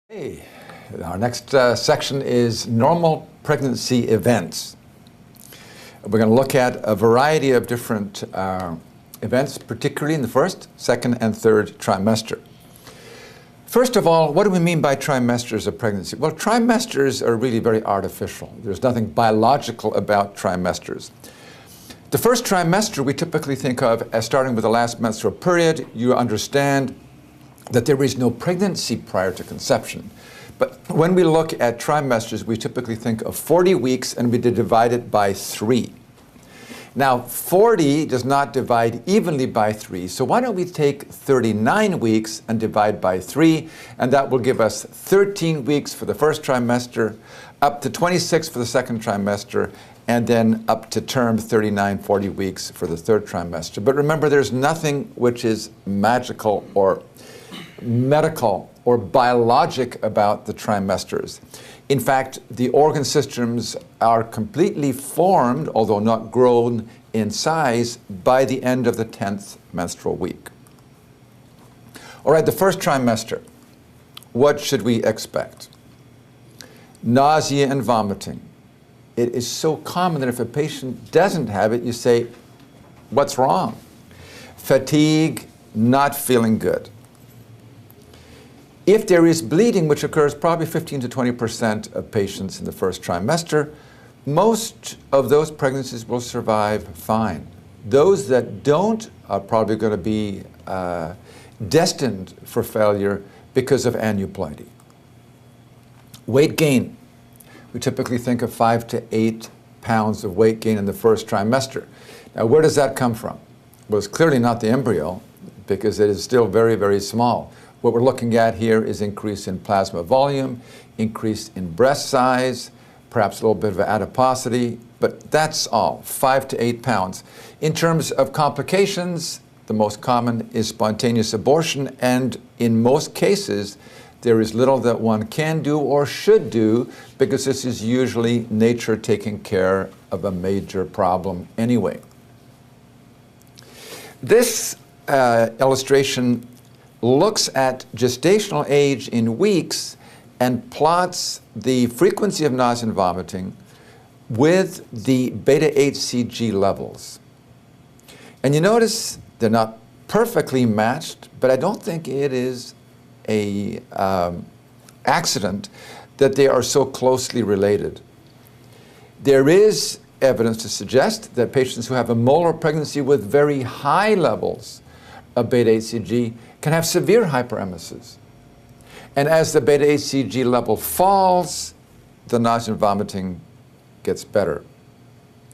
Hey, our next section is normal pregnancy events. We're going to look at a variety of different events, particularly in the first, second, and third trimester. First of all, what do we mean by trimesters of pregnancy? Well, trimesters are really very artificial. There's nothing biological about trimesters. The first trimester we typically think of as starting with the last menstrual period. You understand that there is no pregnancy prior to conception. But when we look at trimesters, we typically think of 40 weeks and we divide it by 3. Now, 40 does not divide evenly by 3, so why don't we take 39 weeks and divide by 3, and that will give us 13 weeks for the first trimester, up to 26 for the second trimester, and then up to term 39, 40 weeks for the third trimester. But remember, there's nothing which is magical or medical or biologic about the trimesters. In fact, the organ systems are completely formed, although not grown in size, by the end of the 10th menstrual week. All right, the first trimester. What should we expect? Nausea and vomiting. It is so common that if a patient doesn't have it, you say, what's wrong? Fatigue, not feeling good. If there is bleeding, which occurs probably 15 to 20% of patients in the first trimester, most of those pregnancies will survive fine. Those that don't are probably going to be destined for failure because of aneuploidy. Weight gain. We typically think of 5 to 8 pounds of weight gain in the first trimester. Now, where does that come from? Well, it's clearly not the embryo, because it is still very, very small. What we're looking at here is increase in plasma volume, increase in breast size, perhaps a little bit of adiposity, but that's all, 5 to 8 pounds. In terms of complications, the most common is spontaneous abortion, and in most cases, there is little that one can do or should do, because this is usually nature taking care of a major problem anyway. This illustration looks at gestational age in weeks and plots the frequency of nausea and vomiting with the beta-HCG levels. And you notice they're not perfectly matched, but I don't think it is an accident that they are so closely related. There is evidence to suggest that patients who have a molar pregnancy with very high levels of beta-HCG can have severe hyperemesis. And as the beta-HCG level falls, the nausea and vomiting gets better.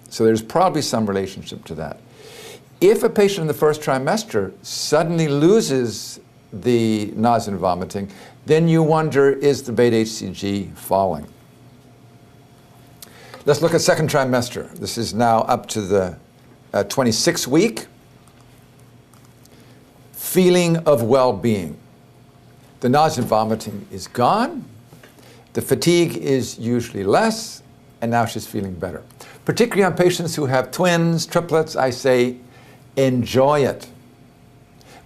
So there's probably some relationship to that. If a patient in the first trimester suddenly loses the nausea and vomiting, then you wonder, is the beta-HCG falling? Let's look at second trimester. This is now up to the 26th week. Feeling of well-being. The nausea and vomiting is gone. The fatigue is usually less, and now she's feeling better. Particularly on patients who have twins, triplets, I say, enjoy it,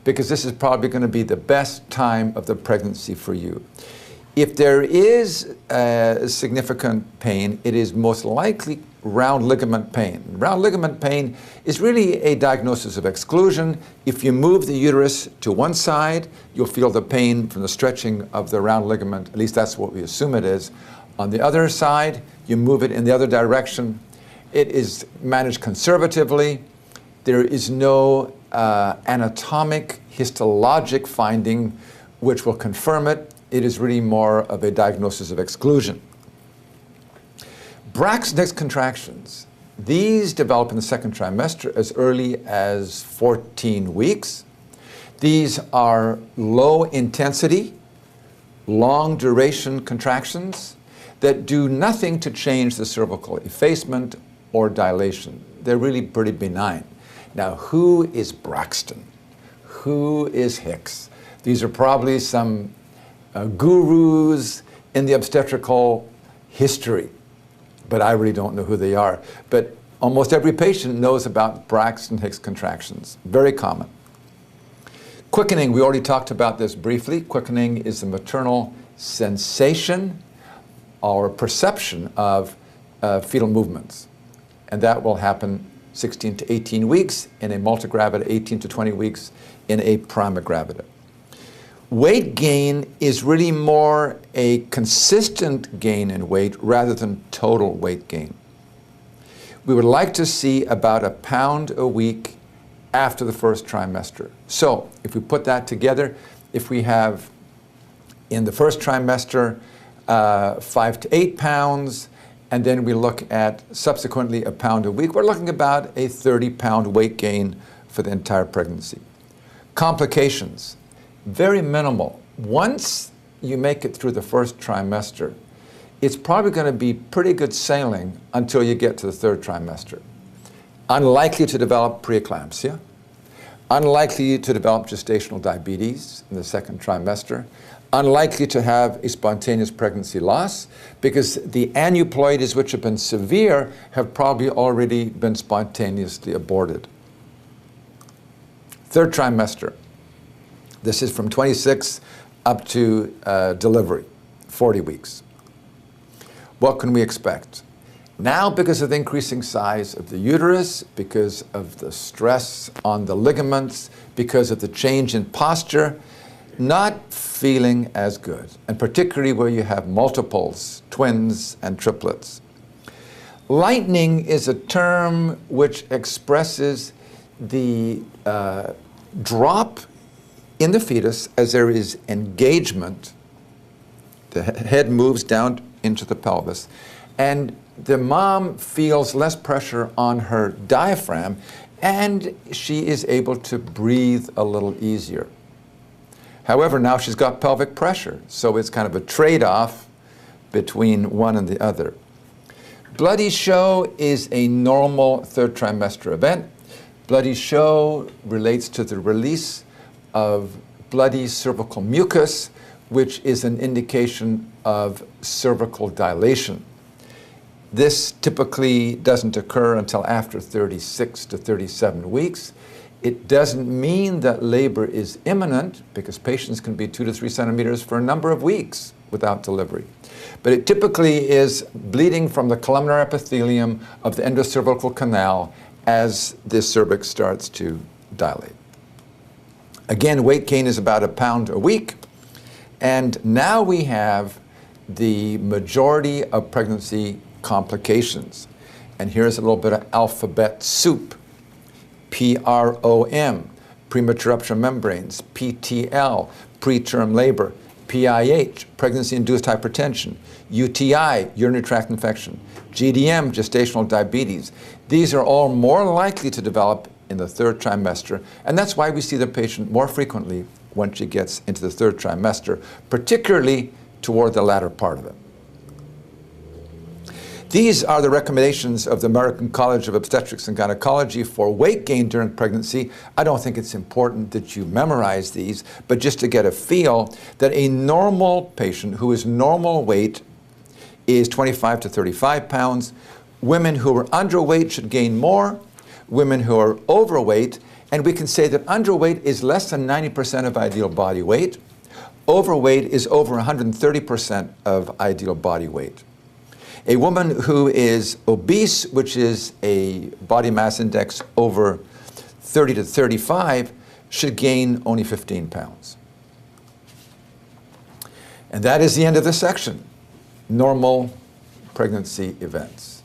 because this is probably going to be the best time of the pregnancy for you. If there is significant pain, it is most likely round ligament pain. Round ligament pain is really a diagnosis of exclusion. If you move the uterus to one side, you'll feel the pain from the stretching of the round ligament. At least that's what we assume it is. On the other side, you move it in the other direction. It is managed conservatively. There is no anatomic, histologic finding which will confirm it. It is really more of a diagnosis of exclusion. Braxton Hicks contractions. These develop in the second trimester as early as 14 weeks. These are low intensity, long duration contractions that do nothing to change the cervical effacement or dilation. They're really pretty benign. Now, who is Braxton? Who is Hicks? These are probably some gurus in the obstetrical history, but I really don't know who they are. But almost every patient knows about Braxton Hicks contractions. Very common. Quickening, we already talked about this briefly. Quickening is the maternal sensation or perception of fetal movements. And that will happen 16 to 18 weeks in a multigravida, 18 to 20 weeks in a primigravida. Weight gain is really more a consistent gain in weight rather than total weight gain. We would like to see about a pound a week after the first trimester. So if we put that together, if we have in the first trimester 5 to 8 pounds, and then we look at subsequently a pound a week, we're looking about a 30-pound weight gain for the entire pregnancy. Complications, very minimal. Once you make it through the first trimester, it's probably going to be pretty good sailing until you get to the third trimester. Unlikely to develop preeclampsia, unlikely to develop gestational diabetes in the second trimester, unlikely to have a spontaneous pregnancy loss because the aneuploidies which have been severe have probably already been spontaneously aborted. Third trimester. This is from 26 up to delivery, 40 weeks. What can we expect? Now, because of the increasing size of the uterus, because of the stress on the ligaments, because of the change in posture, not feeling as good, and particularly where you have multiples, twins, and triplets. Lightening is a term which expresses the drop in the fetus as there is engagement. The head moves down into the pelvis, and the mom feels less pressure on her diaphragm, and she is able to breathe a little easier. However, now she's got pelvic pressure, so it's kind of a trade-off between one and the other. Bloody show is a normal third trimester event. Bloody show relates to the release of bloody cervical mucus, which is an indication of cervical dilation. This typically doesn't occur until after 36 to 37 weeks. It doesn't mean that labor is imminent because patients can be 2 to 3 centimeters for a number of weeks without delivery. But it typically is bleeding from the columnar epithelium of the endocervical canal as the cervix starts to dilate. Again, weight gain is about a pound a week. And now we have the majority of pregnancy complications. And here's a little bit of alphabet soup. PROM, premature rupture membranes, PTL, preterm labor, PIH, pregnancy-induced hypertension, UTI, urinary tract infection, GDM, gestational diabetes. These are all more likely to develop in the third trimester, and that's why we see the patient more frequently once she gets into the third trimester, particularly toward the latter part of it. These are the recommendations of the American College of Obstetrics and Gynecology for weight gain during pregnancy. I don't think it's important that you memorize these, but just to get a feel that a normal patient who is normal weight is 25 to 35 pounds. Women who are underweight should gain more. Women who are overweight, and we can say that underweight is less than 90% of ideal body weight. Overweight is over 130% of ideal body weight. A woman who is obese, which is a body mass index over 30 to 35, should gain only 15 pounds. And that is the end of this section, normal pregnancy events.